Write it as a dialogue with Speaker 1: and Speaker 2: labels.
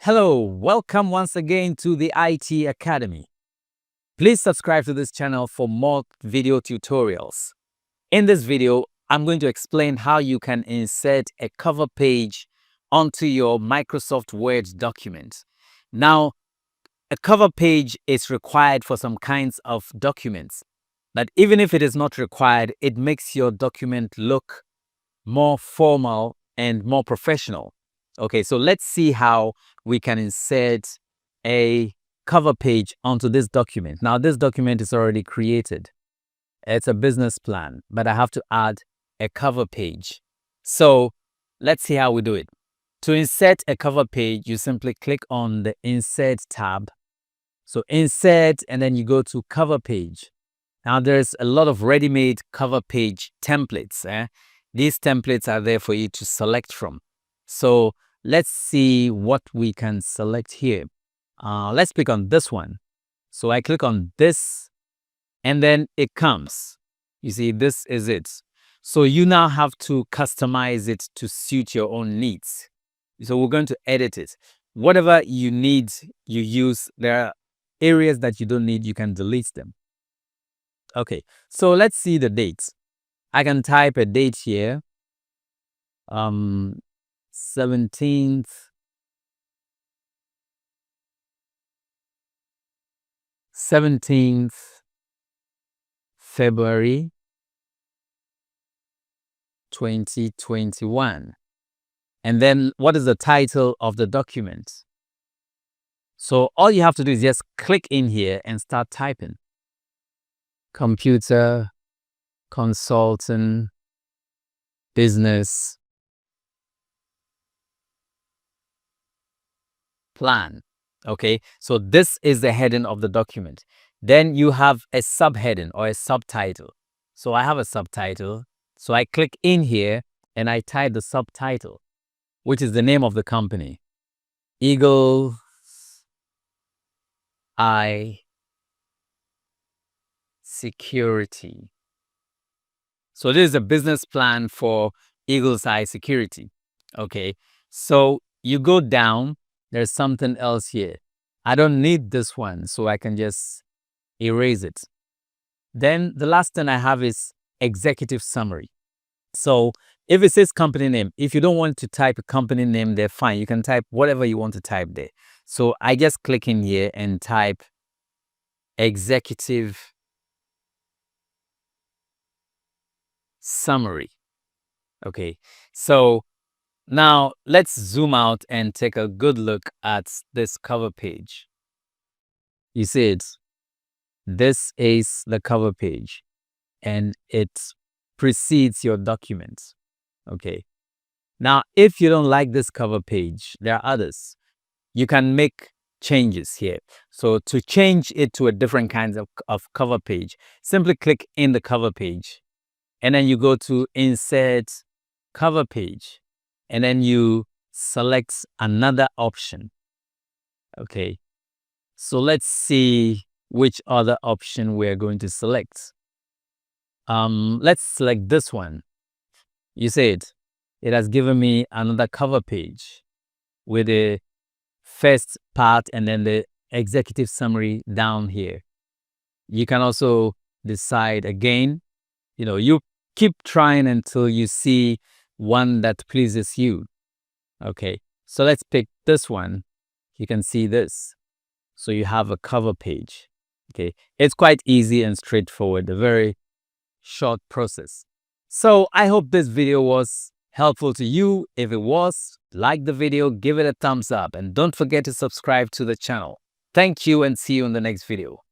Speaker 1: Hello, welcome once again to the IT Academy. Please subscribe to this channel for more video tutorials. In this video, I'm going to explain how you can insert a cover page onto your Microsoft Word document. Now, a cover page is required for some kinds of documents, but even if it is not required, it makes your document look more formal and more professional. Okay, so let's see how we can insert a cover page onto this document. Now, this document is already created. It's a business plan, but I have to add a cover page. So let's see how we do it. To insert a cover page, you simply click on the Insert tab. So Insert, and then you go to Cover Page. Now, there's a lot of ready-made cover page templates. These templates are there for you to select from. So let's see what we can select here. Let's pick on this one. So I click on this and then it comes. You see, this is it. So you now have to customize it to suit your own needs. So we're going to edit it. Whatever you need, you use. There are areas that you don't need, you can delete them. Okay, so let's see the dates. I can type a date here. 17th February 2021. And then what is the title of the document? So all you have to do is just click in here and start typing. Computer consultant business plan. Okay, so this is the heading of the document. Then you have a subheading or a subtitle. So I have a subtitle. So I click in here and I type the subtitle, which is the name of the company. Eagle Eye Security. So this is a business plan for Eagle's Eye Security. Okay, so you go down, there's something else here. I don't need this one, so I can just erase it. Then the last thing I have is executive summary. So if it says company name, if you don't want to type a company name there, fine. You can type whatever you want to type there. So I just click in here and type executive summary. Okay, so now let's zoom out and take a good look at this cover page. You see it? This is the cover page and it precedes your document. Okay. Now, if you don't like this cover page, there are others. You can make changes here. So to change it to a different kind of cover page, simply click in the cover page and then you go to Insert Cover Page and then you select another option. Okay. So let's see which other option we're going to select. Let's select this one. You see it has given me another cover page with the first part and then the executive summary down here. You can also decide again, you keep trying until you see one that pleases you. Okay, so let's pick this one. You can see this. So you have a cover page. Okay, it's quite easy and straightforward, a very short process. So I hope this video was helpful to you. If it was, like the video, give it a thumbs up, and don't forget to subscribe to the channel. Thank you and see you in the next video.